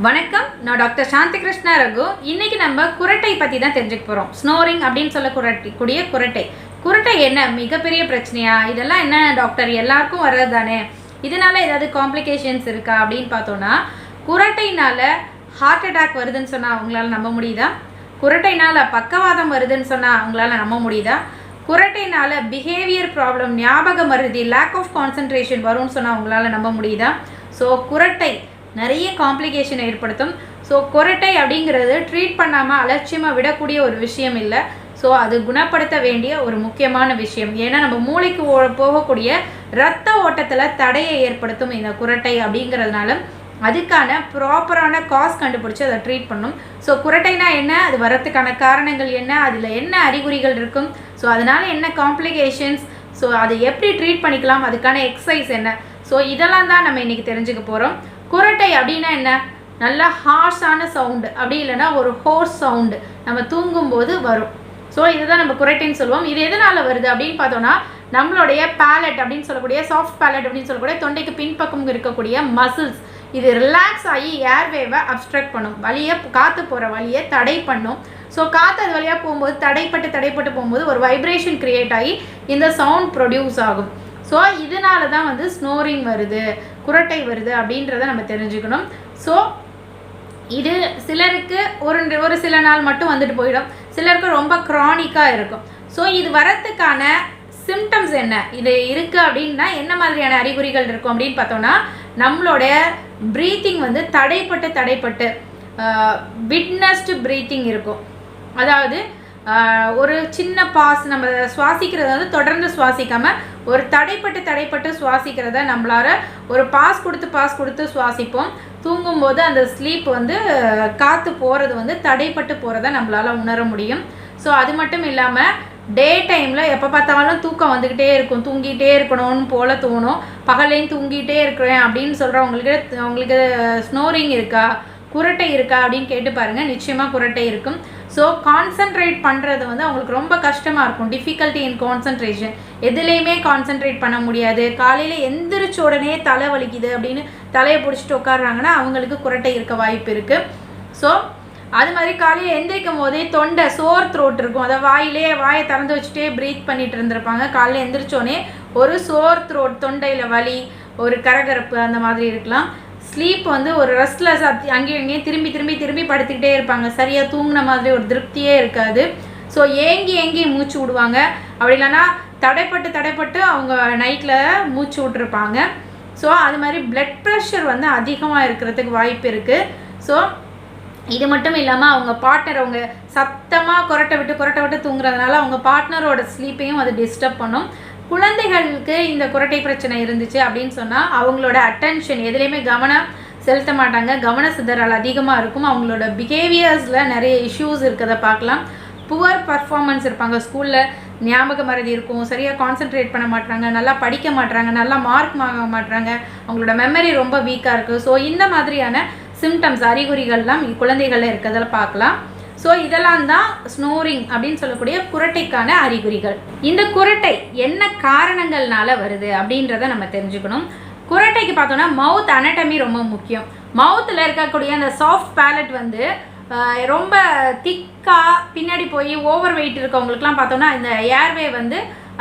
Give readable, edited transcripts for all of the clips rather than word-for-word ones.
வணக்கம், நான் டாக்டர் சாந்தி கிருஷ்ணா ரகு. இன்னைக்கு நம்ம குரட்டை பற்றி தான் தெரிஞ்சுக்க போகிறோம். ஸ்னோரிங் அப்படின்னு சொல்லக்கூடிய குரட்டை. குரட்டை என்ன மிகப்பெரிய பிரச்சனையா? இதெல்லாம் என்ன டாக்டர், எல்லாருக்கும் வர்றது தானே, இதனால ஏதாவது காம்ப்ளிகேஷன்ஸ் இருக்கா அப்படின்னு பார்த்தோன்னா, குரட்டைனால ஹார்ட் அட்டாக் வருதுன்னு சொன்னால் அவங்களால நம்ப முடியுதா? குரட்டைனால பக்கவாதம் வருதுன்னு சொன்னால் அவங்களால நம்ப முடியுதா? குரட்டைனால பிஹேவியர் ப்ராப்ளம், ஞாபக மருதி, லேக் ஆஃப் கான்சன்ட்ரேஷன் வரும்னு சொன்னால் அவங்களால நம்ப முடியுதா? ஸோ குரட்டை நிறைய காம்ப்ளிகேஷன் ஏற்படுத்தும். ஸோ குரட்டை அப்படிங்கிறது ட்ரீட் பண்ணாமல் அலட்சியமாக விடக்கூடிய ஒரு விஷயம் இல்லை. ஸோ அது குணப்படுத்த வேண்டிய ஒரு முக்கியமான விஷயம். ஏன்னா நம்ம மூளைக்கு போகக்கூடிய இரத்த ஓட்டத்தில் தடையை ஏற்படுத்தும் இந்த குரட்டை அப்படிங்கிறதுனால அதுக்கான ப்ராப்பரான காஸ் கண்டுபிடிச்சி அதை ட்ரீட் பண்ணும். ஸோ குரட்டைனா என்ன, அது வரத்துக்கான காரணங்கள் என்ன, அதில் என்ன அறிகுறிகள் இருக்கும், ஸோ அதனால் என்ன காம்ப்ளிகேஷன்ஸ், ஸோ அதை எப்படி ட்ரீட் பண்ணிக்கலாம், அதுக்கான எக்ஸசைஸ் என்ன, ஸோ இதெல்லாம் தான் நம்ம இன்றைக்கி தெரிஞ்சுக்க போகிறோம். குரட்டை அப்படின்னா என்ன? நல்லா ஹார்ஷான சவுண்டு, அப்படி இல்லைன்னா ஒரு ஹோர்ஸ் சவுண்டு நம்ம தூங்கும்போது வரும். ஸோ இதுதான் நம்ம குரட்டைன்னு சொல்லுவோம். இது எதனால் வருது அப்படின்னு பார்த்தோன்னா, நம்மளுடைய பேலட் அப்படின்னு சொல்லக்கூடிய, சாஃப்ட் பேலட் அப்படின்னு சொல்லக்கூடிய தொண்டைக்கு பின்பக்கம் இருக்கக்கூடிய மசில்ஸ் இது ரிலாக்ஸ் ஆகி ஏர்வேவை அப்ஸ்ட்ரக்ட் பண்ணும், வழியை காற்று போகிற வழியை தடை பண்ணும். ஸோ காற்று அது வழியாக போகும்போது தடைப்பட்டு போகும்போது ஒரு வைப்ரேஷன் க்ரியேட் ஆகி இந்த சவுண்ட் ப்ரொடியூஸ் ஆகும். ஸோ இதனால தான் ஸ்னோரிங் வருது, குரட்டை வருது அப்படின்றத நம்ம தெரிஞ்சுக்கணும். ஸோ இது சிலருக்கு ஒரு சில நாள் மட்டும் வந்துட்டு போயிடும், சிலருக்கு ரொம்ப க்ரானிக்காக இருக்கும். ஸோ இது வரத்துக்கான சிம்டம்ஸ் என்ன, இது இருக்குது அப்படின்னா என்ன மாதிரியான அறிகுறிகள் இருக்கும் அப்படின்னு பார்த்தோன்னா, நம்மளோட ப்ரீத்திங் தடைப்பட்டு விட்னஸ்டு ப்ரீத்திங் இருக்கும். அதாவது ஒரு சின்ன பாஸ், நம்ம சுவாசிக்கிறத தொடர்ந்து சுவாசிக்காமல் ஒரு தடைப்பட்டு சுவாசிக்கிறத நம்மளால் ஒரு பாஸ் கொடுத்து சுவாசிப்போம். தூங்கும்போது அந்த ஸ்லீப் காற்று போகிறது தடைப்பட்டு போகிறத நம்மளால் உணர முடியும். ஸோ அது மட்டும் இல்லாமல் டே டைமில் எப்போ பார்த்தாலும் தூக்கம் வந்துக்கிட்டே இருக்கும், தூங்கிட்டே இருக்கணும்னு போல் தோணும். பகலையும் தூங்கிட்டே இருக்கிறேன் அப்படின்னு உங்களுக்கு ஸ்னோரிங் இருக்கா, குரட்டை இருக்கா அப்படின்னு கேட்டு பாருங்கள், நிச்சயமாக குரட்டை இருக்கும். ஸோ கான்சன்ட்ரேட் பண்ணுறது அவங்களுக்கு ரொம்ப கஷ்டமாக இருக்கும், டிஃபிகல்ட்டி இன் கான்சன்ட்ரேஷன், எதுலேயுமே கான்சன்ட்ரேட் பண்ண முடியாது. காலையில் எந்திரிச்ச உடனே தலை வலிக்குது அப்படின்னு தலையை பிடிச்சிட்டு உட்காடுறாங்கன்னா அவங்களுக்கு குரட்டை இருக்க வாய்ப்பு இருக்குது. ஸோ அது மாதிரி காலையில் எந்திரிக்கும் போதே தொண்டை சோர் த்ரோட் இருக்கும், அதை வாயை திறந்து வச்சுட்டே ப்ரீத் பண்ணிட்டு இருந்திருப்பாங்க. காலையில் எந்திரிச்சோடனே ஒரு சோர் த்ரோட், தொண்டையில் வலி, ஒரு கரகரப்பு அந்த மாதிரி இருக்கலாம். ஸ்லீப் ஒரு ரெஸ்ட்லெஸ், அங்கேயும் இங்கேயும் திரும்பி படுத்துக்கிட்டே இருப்பாங்க, சரியாக தூங்கின மாதிரி ஒரு திருப்தியே இருக்காது. ஸோ ஏங்கி மூச்சு விடுவாங்க, அப்படி இல்லைன்னா தடைப்பட்டு அவங்க நைட்டில் மூச்சு விட்டுருப்பாங்க. ஸோ அது மாதிரி பிளட் ப்ரெஷர் அதிகமாக இருக்கிறதுக்கு வாய்ப்பு இருக்குது. ஸோ இது மட்டும் இல்லாமல் அவங்க பார்ட்னர், அவங்க சத்தமாக குரட்டை விட்டு தூங்குறதுனால அவங்க பார்ட்னரோட ஸ்லீப்பையும் அது டிஸ்டர்ப் பண்ணும். குழந்தைகளுக்கு இந்த குரட்டை பிரச்சனை இருந்துச்சு அப்படின்னு சொன்னால் அவங்களோட அட்டென்ஷன் எதுலேயுமே கவனம் செலுத்த மாட்டாங்க, கவன சிதறல் அதிகமாக இருக்கும். அவங்களோட பிஹேவியர்ஸில் நிறைய இஷ்யூஸ் இருக்கிறத பார்க்கலாம். புவர் பர்ஃபார்மன்ஸ் இருப்பாங்க, ஸ்கூலில் ஞாபக மறதி இருக்கும், சரியாக கான்சென்ட்ரேட் பண்ண மாட்டாங்க, நல்லா படிக்க மாட்டாங்க, நல்லா மார்க் வாங்க மாட்டாங்க, அவங்களோட மெமரி ரொம்ப வீக்காக இருக்குது. ஸோ இந்த மாதிரியான சிம்டம்ஸ், அறிகுறிகள்லாம் குழந்தைகளில் இருக்கிறதில் பார்க்கலாம். ஸோ இதெல்லாம் தான் ஸ்னோரிங் அப்படின்னு சொல்லக்கூடிய குரட்டைக்கான அறிகுறிகள். இந்த குரட்டை என்ன காரணங்கள்னால வருது அப்படின்றத நம்ம தெரிஞ்சுக்கணும். குரட்டைக்கு பார்த்தோன்னா மவுத் அனட்டமி ரொம்ப முக்கியம். மவுத்தில் இருக்கக்கூடிய அந்த சாஃப்ட் பேலட் ரொம்ப திக்காக பின்னாடி போய் ஓவர் வெயிட் இருக்கவங்களுக்குலாம் பார்த்தோன்னா இந்த ஏர்வே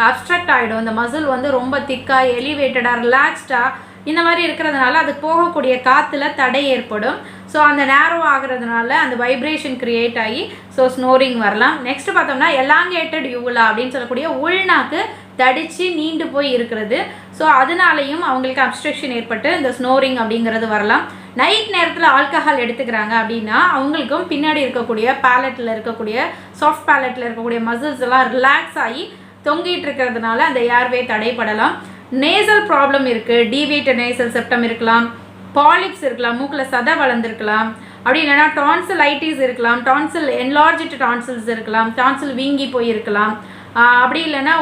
அப்ஸ்ட்ரக்ட் ஆகிடும். இந்த மசில் ரொம்ப திக்காக, எலிவேட்டடாக, ரிலாக்ஸ்டாக இந்த மாதிரி இருக்கிறதுனால அது போகக்கூடிய காற்றுல தடை ஏற்படும். ஸோ அந்த நேரோ ஆகிறதுனால அந்த வைப்ரேஷன் க்ரியேட் ஆகி ஸோ ஸ்னோரிங் வரலாம். நெக்ஸ்ட் பார்த்தோம்னா எலாங்கேட்டட் யூவலா அப்படின்னு சொல்லக்கூடிய உள்நாக்கு தடித்து நீண்டு போய் இருக்கிறது. ஸோ அதனாலையும் அவங்களுக்கு அப்ஸ்ட்ரக்ஷன் ஏற்பட்டு இந்த ஸ்னோரிங் அப்படிங்கிறது வரலாம். நைட் நேரத்தில் ஆல்கஹால் எடுத்துக்கிறாங்க அப்படின்னா அவங்களுக்கும் பின்னாடி இருக்கக்கூடிய பேலட்டில் இருக்கக்கூடிய சாஃப்ட் பேலட்டில் இருக்கக்கூடிய மசில்ஸ் எல்லாம் ரிலாக்ஸ் ஆகி தொங்கிட்டு இருக்கிறதுனால அந்த ஏர்வே தடைப்படலாம். நேசல் ப்ராப்ளம் இருக்குது, டீவியேட்டட் நேசல் செப்டம் இருக்கலாம், பாலிப்ஸ் இருக்கலாம், மூக்கில் சதை வளர்ந்துருக்கலாம், அப்படி இல்லைன்னா டான்சிலைட்டிஸ் இருக்கலாம், என்லார்ஜ்டு டான்சில்ஸ் இருக்கலாம், டான்சில் வீங்கி போயிருக்கலாம், அப்படி இல்லைன்னா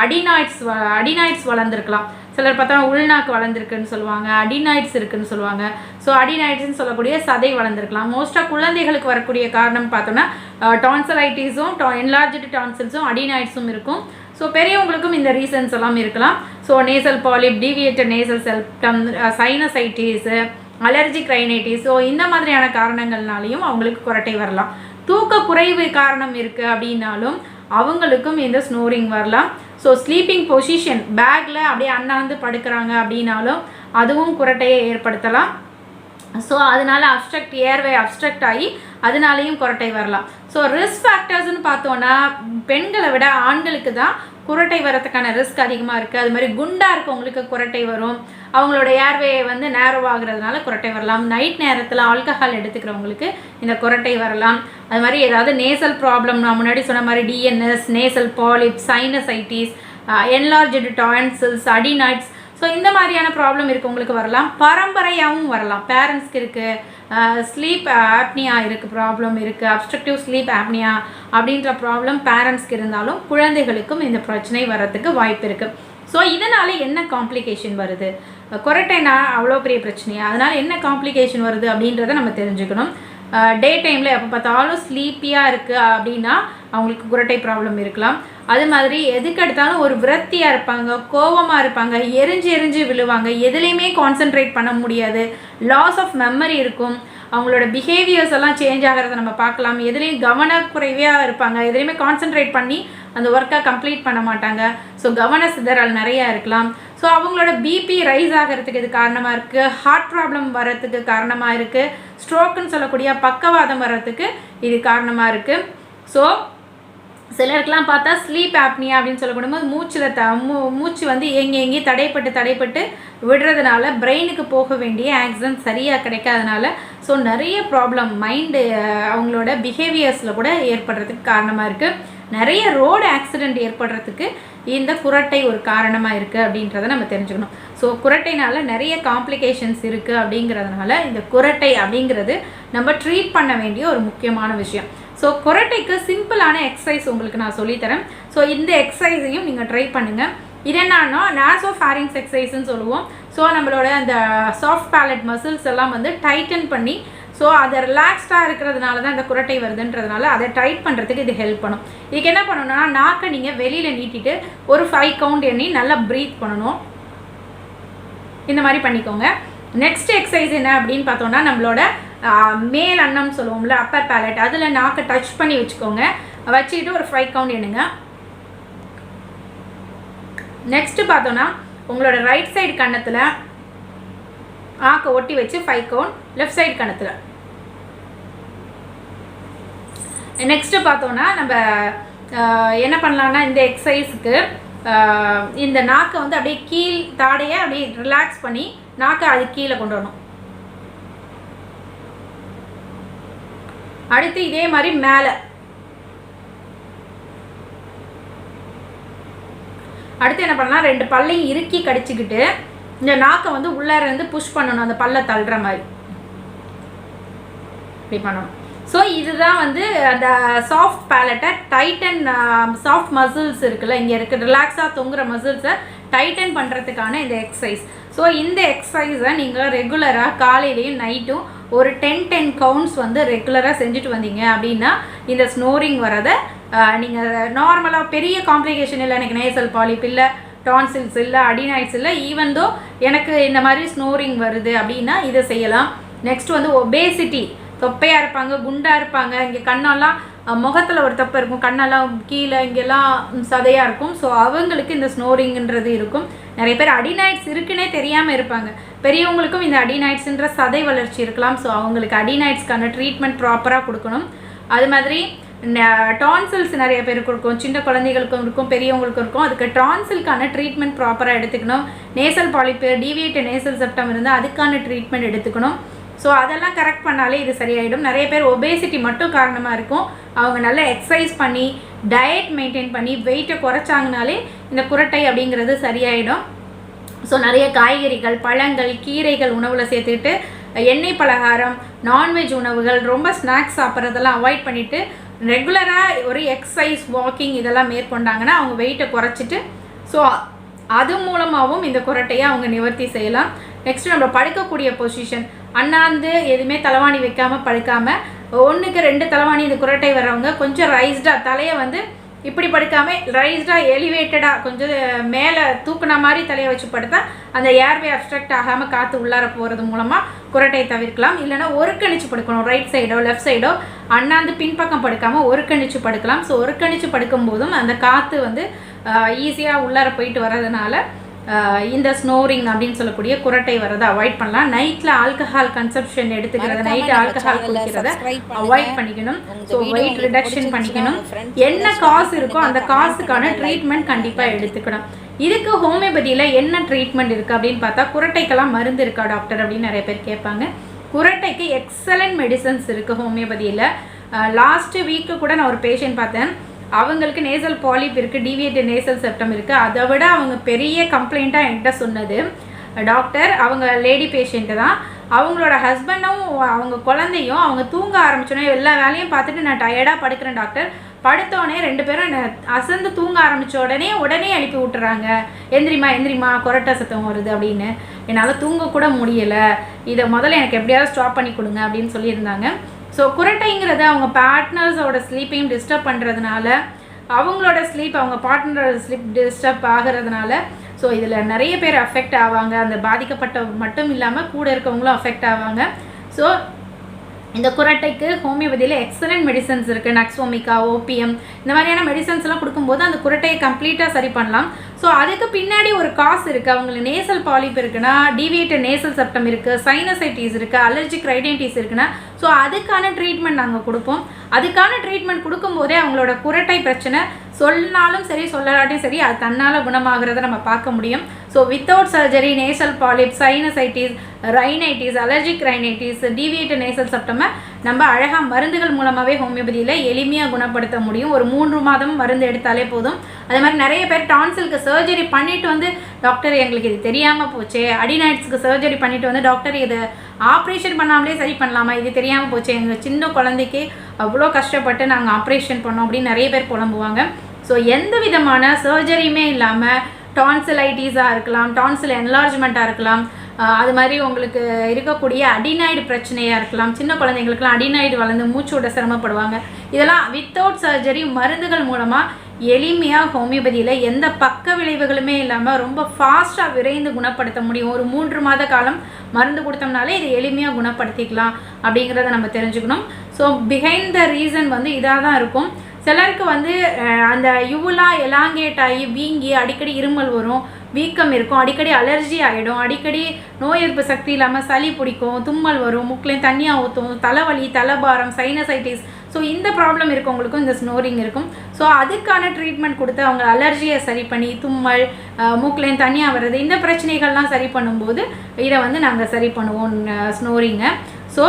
அடினாய்ட்ஸ் வளர்ந்துருக்கலாம். சிலர் பார்த்தா உள்நாக்கு வளர்ந்துருக்குன்னு சொல்லுவாங்க, அடினாய்ட்ஸ் இருக்குன்னு சொல்லுவாங்க. ஸோ அடினாய்ட்ஸ்ன்னு சொல்லக்கூடிய சதை வளர்ந்துருக்கலாம். மோஸ்ட்டாக குழந்தைகளுக்கு வரக்கூடிய காரணம் பார்த்தோன்னா டான்சிலைட்டிஸும் என்லார்ஜ்டு டான்சில்ஸும் அடினாய்ட்ஸும் இருக்கும். ஸோ பெரியவங்களுக்கும் இந்த ரீசன்ஸ் எல்லாம் இருக்கலாம். So nasal polyp, deviated nasal septum, sinusitis, allergic rhinitis. So இந்த மாதிரியான காரணங்கள்னாலையும் அவங்களுக்கு குரட்டை வரலாம். தூக்க குறைவு காரணம் இருக்குது அப்படின்னாலும் அவங்களுக்கும் இந்த ஸ்னோரிங் வரலாம். ஸோ ஸ்லீப்பிங் பொசிஷன், பேக்கில் அப்படியே அண்ணாந்து படுக்கிறாங்க அப்படின்னாலும் அதுவும் குரட்டையை ஏற்படுத்தலாம். ஸோ அதனால ஏர்வே அப்ஸ்ட்ரக்ட் ஆகி அதனாலையும் குரட்டை வரலாம். ஸோ ரிஸ்க் ஃபேக்டர்ஸ்னு பார்த்தோன்னா பெண்களை விட ஆண்களுக்கு தான் குரட்டை வரதுக்கான ரிஸ்க் அதிகமாக இருக்குது. அது மாதிரி குண்டாக இருக்கவங்களுக்கு குரட்டை வரும். அவங்களோட ஏர்வே வந்து நேரோவாகிறதுனால குரட்டை வரலாம். நைட் நேரத்தில் ஆல்கஹால் எடுத்துக்கிறவங்களுக்கு இந்த குரட்டை வரலாம். அது மாதிரி ஏதாவது நேசல் ப்ராப்ளம், நான் முன்னாடி சொன்ன மாதிரி DNS, nasal polyp, sinusitis, enlarged tonsils, adenoids, so இந்த மாதிரியான ப்ராப்ளம் இருக்கவங்களுக்கு வரலாம். பரம்பரையாகவும் வரலாம். பேரண்ட்ஸ்க்கு இருக்குது, ஸ்லீப் ஆப்னியா இருக்குது, ப்ராப்ளம் இருக்குது, அப்ஸ்ட்ரக்டிவ் ஸ்லீப் ஆப்னியா அப்படின்ற ப்ராப்ளம் பேரண்ட்ஸ்க்கு இருந்தாலும் குழந்தைகளுக்கும் இந்த பிரச்சனை வர்றதுக்கு வாய்ப்பு இருக்குது. ஸோ இதனால் என்ன காம்ப்ளிகேஷன் வருது, குரட்டைனா அவ்வளோ பெரிய பிரச்சனையா, அதனால் என்ன காம்ப்ளிகேஷன் வருது அப்படின்றத நம்ம தெரிஞ்சுக்கணும். டே டைமில் எப்போ பார்த்தாலும் ஸ்லீப்பியாக இருக்குது அப்படின்னா அவங்களுக்கு குரட்டை ப்ராப்ளம் இருக்கலாம். அது மாதிரி எதுக்கு எடுத்தாலும் ஒரு விரக்தியாக இருப்பாங்க, கோபமாக இருப்பாங்க, எரிஞ்சு விழுவாங்க, எதுலேயுமே கான்சென்ட்ரேட் பண்ண முடியாது, லாஸ் ஆஃப் மெமரி இருக்கும், அவங்களோட பிஹேவியர்ஸ் எல்லாம் சேஞ்ச் ஆகிறத நம்ம பார்க்கலாம். எதுலேயும் கவனக்குறைவாக இருப்பாங்க, எதுலேயுமே கான்சென்ட்ரேட் பண்ணி அந்த ஒர்க்கை கம்ப்ளீட் பண்ண மாட்டாங்க. ஸோ கவன சிதறல் நிறையா இருக்கலாம். ஸோ அவங்களோட பிபி ரைஸ் ஆகிறதுக்கு இது காரணமாக இருக்குது, ஹார்ட் ப்ராப்ளம் வர்றதுக்கு காரணமாக இருக்குது, ஸ்ட்ரோக்குன்னு சொல்லக்கூடிய பக்கவாதம் வர்றதுக்கு இது காரணமாக இருக்குது. ஸோ சிலருக்கெலாம் பார்த்தா ஸ்லீப் ஆப்னியா அப்படின்னு சொல்லக்கூடும் மூச்சில் மூச்சு வந்து எங்கேயும் தடைப்பட்டு விடுறதுனால பிரெயினுக்கு போக வேண்டிய ஆக்சிஜன் சரியாக கிடைக்காதனால ஸோ நிறைய ப்ராப்ளம் மைண்டு அவங்களோட பிஹேவியர்ஸில் கூட ஏற்படுறதுக்கு காரணமாக இருக்குது. நிறைய ரோடு ஆக்சிடெண்ட் ஏற்படுறதுக்கு இந்த குரட்டை ஒரு காரணமாக இருக்குது அப்படின்றத நம்ம தெரிஞ்சுக்கணும். ஸோ குரட்டைனால நிறைய காம்ப்ளிகேஷன்ஸ் இருக்குது அப்படிங்கிறதுனால இந்த குரட்டை அப்படிங்கிறது நம்ம ட்ரீட் பண்ண வேண்டிய ஒரு முக்கியமான விஷயம். ஸோ குரட்டைக்கு சிம்பிளான எக்ஸசைஸ் உங்களுக்கு நான் சொல்லித்தரேன். ஸோ இந்த எக்ஸசைஸையும் நீங்கள் ட்ரை பண்ணுங்கள். இது என்னன்னா நாசோஃபாரிங்ஸ் எக்ஸசைஸ்ன்னு சொல்லுவோம். ஸோ நம்மளோட அந்த சாஃப்ட் பேலட் மசில்ஸ் எல்லாம் வந்து டைட்டன் பண்ணி ஸோ அதை ரிலாக்ஸ்டாக இருக்கிறதுனால தான் இந்த குரட்டை வருதுன்றதுனால அதை டைட் பண்ணுறதுக்கு இது ஹெல்ப் பண்ணும். இதுக்கு என்ன பண்ணணும்னா நாக்கை நீங்கள் வெளியில் நீட்டிட்டு ஒரு 5 கவுண்ட் எண்ணி நல்லா ப்ரீத் பண்ணணும். இந்த மாதிரி பண்ணிக்கோங்க. நெக்ஸ்ட் எக்ஸசைஸ் என்ன அப்படின்னு பார்த்தோன்னா நம்மளோட மேல் அன்னம் சொல்லுவோம்ல, அப்பர் பேலட், அதில் நாக்கை டச் பண்ணி வச்சுக்கோங்க. வச்சுக்கிட்டு ஒரு 5 கவுண்ட் எண்ணுங்க. நெக்ஸ்ட்டு பார்த்தோன்னா உங்களோட ரைட் சைடு கன்னத்தில் நாக்கை ஒட்டி வச்சு 5 கவுண்ட், லெஃப்ட் சைடு கன்னத்தில். நெக்ஸ்ட்டு பார்த்தோன்னா நம்ம என்ன பண்ணலான்னா இந்த எக்ஸசைஸுக்கு இந்த நாக்கை வந்து அப்படியே கீழ் தாடையை அப்படியே ரிலாக்ஸ் பண்ணி நாக்கை அது கீழே கொண்டு வரணும். அடுத்து இதே மாதிரி மேலே, அடுத்து என்ன பண்ணலாம், 2 பல்லையும் இறுக்கி கடிச்சிக்கிட்டு இந்த நாக்கை வந்து உள்ளார இருந்து புஷ் பண்ணணும், அந்த பல்லை தள்ளுற மாதிரி இப்படி பண்ணணும். ஸோ இதுதான் வந்து அந்த சாஃப்ட் பேலட்டை டைட்டன், சாஃப்ட் மசில்ஸ் இருக்குல்ல, இங்கே இருக்க ரிலாக்ஸாக தொங்குற மசில்ஸை டைட்டன் பண்ணுறதுக்கான இந்த எக்ஸசைஸ். ஸோ இந்த எக்ஸசைஸை நீங்கள் ரெகுலராக காலையிலையும் நைட்டும் ஒரு 10 கவுண்ட்ஸ் வந்து ரெகுலராக செஞ்சுட்டு வந்தீங்க அப்படின்னா இந்த ஸ்னோரிங் வரதை நீங்கள் நார்மலாக பெரிய காம்ப்ளிகேஷன் இல்லை, எனக்கு நேசல் பாலிப் இல்லை, டான்சில்ஸ் இல்லை, அடினாய்ட்ஸ் இல்லை, ஈவன் தோ எனக்கு இந்த மாதிரி ஸ்னோரிங் வருது அப்படின்னா இதை செய்யலாம். நெக்ஸ்ட் வந்து ஒபேசிட்டி, தொப்பையாக இருப்பாங்க, குண்டாக இருப்பாங்க, இங்கே கண்ணெல்லாம் முகத்தில் ஒரு தொப்பை இருக்கும், கண்ணெல்லாம் கீழே இங்கெல்லாம் சதையாக இருக்கும். ஸோ அவங்களுக்கு இந்த ஸ்னோரிங்ன்றது இருக்கும். நிறைய பேர் அடினாய்ட்ஸ் இருக்குன்னே தெரியாமல் இருப்பாங்க. பெரியவங்களுக்கும் இந்த அடினாய்ட்ஸுன்ற சதை வளர்ச்சி இருக்கலாம். ஸோ அவங்களுக்கு அடினாய்ட்ஸ்க்கான ட்ரீட்மெண்ட் ப்ராப்பராக கொடுக்கணும். அது மாதிரி டான்சில்ஸ் நிறைய பேருக்கு இருக்கும், சின்ன குழந்தைகளுக்கும் இருக்கும், பெரியவங்களுக்கும் இருக்கும். அதுக்கு டான்சில்கான ட்ரீட்மெண்ட் ப்ராப்பராக எடுத்துக்கணும். Nasal polyp, deviated nasal septum இருந்தால் அதுக்கான ட்ரீட்மெண்ட் எடுத்துக்கணும். ஸோ அதெல்லாம் கரெக்ட் பண்ணாலே இது சரியாயிடும். நிறைய பேர் ஒபேசிட்டி மட்டும் காரணமாக இருக்கும். அவங்க நல்லா எக்ஸசைஸ் பண்ணி டயட் மெயின்டைன் பண்ணி வெயிட்டை குறைச்சாங்கனாலே இந்த குரட்டை அப்படிங்கிறது சரியாயிடும். ஸோ நிறைய காய்கறிகள், பழங்கள், கீரைகள் உணவில் சேர்த்துக்கிட்டு எண்ணெய் பலகாரம், நான்வெஜ் உணவுகள், ரொம்ப ஸ்நாக்ஸ் சாப்பிட்றதெல்லாம் அவாய்ட் பண்ணிவிட்டு ரெகுலராக ஒரு எக்ஸசைஸ், வாக்கிங் இதெல்லாம் மேற்கொண்டாங்கன்னா அவங்க வெயிட்டை குறைச்சிட்டு ஸோ அது மூலமாகவும் இந்த குரட்டையை அவங்க நிவர்த்தி செய்யலாம். நெக்ஸ்ட்டு நம்ம படுக்கக்கூடிய பொசிஷன், அண்ணாந்து எதுவுமே தலைவாணி வைக்காமல் படுக்காமல் 1க்கு 2 தலைவாணி இந்த குரட்டை வர்றவங்க கொஞ்சம் ரைஸ்டாக தலையை வந்து இப்படி படுக்காமல் ரைஸ்டாக எலிவேட்டடாக கொஞ்சம் மேலே தூக்குன மாதிரி தலையை வச்சு படுத்தா அந்த ஏர்வே அப்ஸ்ட்ரக்ட் ஆகாமல் காற்று உள்ளார போகிறது மூலமாக குரட்டையை தவிர்க்கலாம். இல்லைனா ஒருக்கணிச்சு படுக்கணும், ரைட் சைடோ லெஃப்ட் சைடோ அண்ணாந்து பின்பக்கம் படுக்காமல் ஒருக்கணிச்சு படுக்கலாம். ஸோ ஒருக்கணிச்சு படுக்கும் போதும் அந்த காற்று வந்து ஈஸியாக உள்ளார போயிட்டு வர்றதுனால இந்த ஸ்னோரிங் அப்படின்னு சொல்லக்கூடிய குரட்டை வரதை அவாய்ட் பண்ணலாம். நைட்டில் ஆல்கஹால் கன்சப்ஷன் எடுத்துக்கிறத, நைட்டு ஆல்கஹால் குடிக்கிறத அவாய்ட் பண்ணிக்கணும். ஸோ வெயிட் ரிடக்ஷன் பண்ணிக்கணும். என்ன காசு இருக்கோ அந்த காசுக்கான ட்ரீட்மெண்ட் கண்டிப்பாக எடுத்துக்கணும். இதுக்கு ஹோமியோபதியில் என்ன ட்ரீட்மெண்ட் இருக்குது அப்படின்னு பார்த்தா, குரட்டைக்கெல்லாம் மருந்து இருக்கா டாக்டர் அப்படின்னு நிறைய பேர் கேட்பாங்க. குரட்டைக்கு எக்ஸலண்ட் மெடிசன்ஸ் இருக்குது ஹோமியோபதியில். லாஸ்ட்டு வீக்கு கூட நான் ஒரு பேஷண்ட் பார்த்தேன். அவங்களுக்கு நேசல் பாலிப் இருக்குது, டீவியேட்டட் நேசல் செப்டம் இருக்குது. அதை விட அவங்க பெரிய கம்ப்ளைண்ட்டாக என்கிட்ட சொன்னது, டாக்டர் அவங்க லேடி பேஷண்ட்டு தான், அவங்களோட ஹஸ்பண்டும் அவங்க குழந்தையும் அவங்க தூங்க ஆரம்பிச்சோன்னே எல்லா வேலையும் பார்த்துட்டு நான் டயர்டாக படுக்கிறேன் டாக்டர், படுத்தோடனே 2 பேரும் அசந்து தூங்க ஆரம்பித்த உடனே எழுப்பி விட்டுறாங்க, எந்திரிமா கொரட்டை சத்தம் வருது அப்படின்னு. என்னால் தூங்கக்கூட முடியலை, இதை முதல்ல எனக்கு எப்படியாவது ஸ்டாப் பண்ணி கொடுங்க அப்படின்னு சொல்லியிருந்தாங்க. ஸோ குரட்டைங்கிறது அவங்க பார்ட்னர்ஸோட ஸ்லீப்பையும் டிஸ்டர்ப் பண்ணுறதுனால, அவங்களோட ஸ்லீப் அவங்க பார்ட்னரோட ஸ்லீப் டிஸ்டர்ப் ஆகிறதுனால, ஸோ இதில் நிறைய பேர் அஃபெக்ட் ஆவாங்க. அந்த பாதிக்கப்பட்ட மட்டும் இல்லாமல் கூட இருக்கவங்களும் அஃபெக்ட் ஆவாங்க. ஸோ இந்த குரட்டைக்கு ஹோமியோபதியில் எக்ஸலண்ட் மெடிசன்ஸ் இருக்குது. நக்ஸோமிகா, ஓபிஎம் இந்த மாதிரியான மெடிசன்ஸ்லாம் கொடுக்கும்போது அந்த குரட்டையை கம்ப்ளீட்டாக சரி பண்ணலாம். ஸோ அதுக்கு பின்னாடி ஒரு காசு இருக்குது. அவங்களுக்கு நேசல் பாலிப் இருக்குன்னா, டீவியேட்டட் நேசல் செப்டம் இருக்குது, சைனசைட்டிஸ் இருக்குது, அலர்ஜிக் ரைனைட்டிஸ் இருக்குன்னா, ஸோ அதுக்கான ட்ரீட்மெண்ட் நாங்கள் கொடுப்போம். அதுக்கான ட்ரீட்மெண்ட் கொடுக்கும்போதே அவங்களோட குரட்டை பிரச்சனை சொன்னாலும் சரி சொல்லலாட்டையும் சரி அது தன்னால் குணமாகிறத நம்ம பார்க்க முடியும். So without surgery nasal polyp, sinusitis, rhinitis, allergic rhinitis, deviated nasal செப்டமை நம்ம அழகாக மருந்துகள் மூலமாகவே ஹோமியோபதியில் எளிமையாக குணப்படுத்த முடியும். ஒரு 3 மாதம் மருந்து எடுத்தாலே போதும். அதே மாதிரி நிறைய பேர் டான்சிலுக்கு சர்ஜரி பண்ணிவிட்டு வந்து, டாக்டர் எங்களுக்கு இது தெரியாமல் போச்சே, அடினாய்ட்ஸுக்கு சர்ஜரி பண்ணிவிட்டு வந்து, டாக்டர் இது ஆப்ரேஷன் பண்ணாமலே சரி பண்ணலாமா, இது தெரியாமல் போச்சு, எங்கள் சின்ன குழந்தைக்கு அவ்வளோ கஷ்டப்பட்டு நாங்கள் ஆப்ரேஷன் பண்ணோம் அப்படின்னு நிறைய பேர் புலம்புவாங்க. ஸோ எந்த விதமான சர்ஜரியுமே இல்லாமல் டான்சிலைட்டிஸாக இருக்கலாம், டான்சில் என்லார்ஜ்மெண்ட்டாக இருக்கலாம், அது மாதிரி உங்களுக்கு இருக்கக்கூடிய அடினாய்டு பிரச்சனையாக இருக்கலாம். சின்ன குழந்தைங்களுக்குலாம் அடினாய்டு வளர்ந்து மூச்சு விட சிரமப்படுவாங்க. இதெல்லாம் வித்தவுட் சர்ஜரி மருந்துகள் மூலமாக எளிமையாக ஹோமியோபதியில் எந்த பக்க விளைவுகளுமே இல்லாமல் ரொம்ப ஃபாஸ்ட்டாக விரைந்து குணப்படுத்த முடியும். ஒரு 3 மாத காலம் மருந்து கொடுத்தோம்னாலே இது எளிமையாக குணப்படுத்திக்கலாம் அப்படிங்கிறத நம்ம தெரிஞ்சுக்கணும். ஸோ பிஹைண்ட் த ரீசன் வந்து இதாக தான் இருக்கும். சிலருக்கு வந்து அந்த யுவலா எலாங்கேட் ஆகி வீங்கி அடிக்கடி இருமல் வரும், வீக்கம் இருக்கும், அடிக்கடி அலர்ஜி ஆகிடும், அடிக்கடி நோய் எதிர்ப்பு சக்தி இல்லாமல் சளி பிடிக்கும், தும்மல் வரும், மூக்கிலையும் தண்ணியாக ஊற்றும், தலைவலி, தலைபாரம், சைனசைட்டிஸ். ஸோ இந்த ப்ராப்ளம் இருக்கவங்களுக்கும் இந்த ஸ்னோரிங் இருக்கும். ஸோ அதுக்கான ட்ரீட்மெண்ட் கொடுத்து அவங்க அலர்ஜியை சரி பண்ணி, தும்மல், மூக்கிலையும் தண்ணியாக வர்றது, இந்த பிரச்சனைகள்லாம் சரி பண்ணும்போது இதை வந்து நாங்கள் சரி பண்ணுவோம் ஸ்னோரிங்கை. ஸோ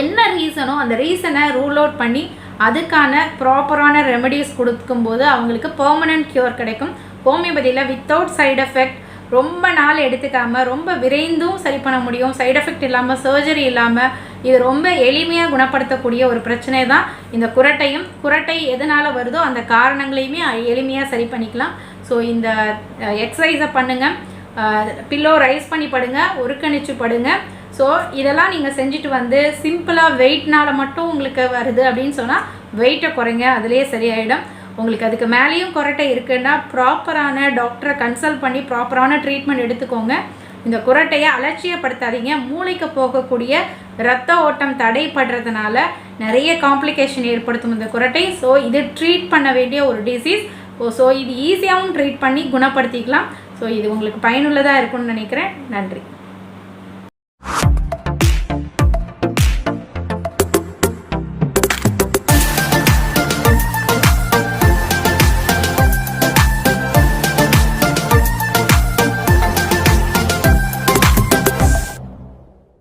என்ன ரீசனோ அந்த ரீசனை ரூல் அவுட் பண்ணி அதுக்கான ப்ராப்பரான ரெமெடிஸ் கொடுக்கும்போது அவங்களுக்கு பெர்மனன்ட் க்யூர் கிடைக்கும். ஹோமியோபதியில் வித்தவுட் சைடு எஃபெக்ட் ரொம்ப நாள் எடுத்துக்காமல் ரொம்ப விரைந்தும் சரி பண்ண முடியும். சைடு எஃபெக்ட் இல்லாமல், சர்ஜரி இல்லாமல் இது ரொம்ப எளிமையாக குணப்படுத்தக்கூடிய ஒரு பிரச்சனை தான் இந்த குரட்டையும். குரட்டை எதனால் வருதோ அந்த காரணங்களையுமே எளிமையாக சரி பண்ணிக்கலாம். ஸோ இந்த எக்ஸசைஸை பண்ணுங்கள், பில்லோ ரைஸ் பண்ணி படுங்க, ஒருக்கணிச்சு படுங்க. ஸோ இதெல்லாம் நீங்கள் செஞ்சுட்டு வந்து சிம்பிளாக வெயிட்னால் மட்டும் உங்களுக்கு வருது அப்படின்னு சொன்னால் வெயிட்டை குறைங்க, அதிலே சரியாயிடும். உங்களுக்கு அதுக்கு மேலேயும் குரட்டை இருக்குன்னா ப்ராப்பரான டாக்டரை கன்சல்ட் பண்ணி ப்ராப்பரான ட்ரீட்மெண்ட் எடுத்துக்கோங்க. இந்த குரட்டையை அலட்சியப்படுத்தாதீங்க. மூளைக்கு போகக்கூடிய இரத்த ஓட்டம் தடைப்படுறதுனால நிறைய காம்ப்ளிகேஷன் ஏற்படுத்தும் இந்த குரட்டை. ஸோ இது ட்ரீட் பண்ண வேண்டிய ஒரு டிசீஸ். ஸோ இது ஈஸியாகவும் ட்ரீட் பண்ணி குணப்படுத்திக்கலாம். ஸோ இது உங்களுக்கு பயனுள்ளதாக இருக்கும்னு நினைக்கிறேன். நன்றி.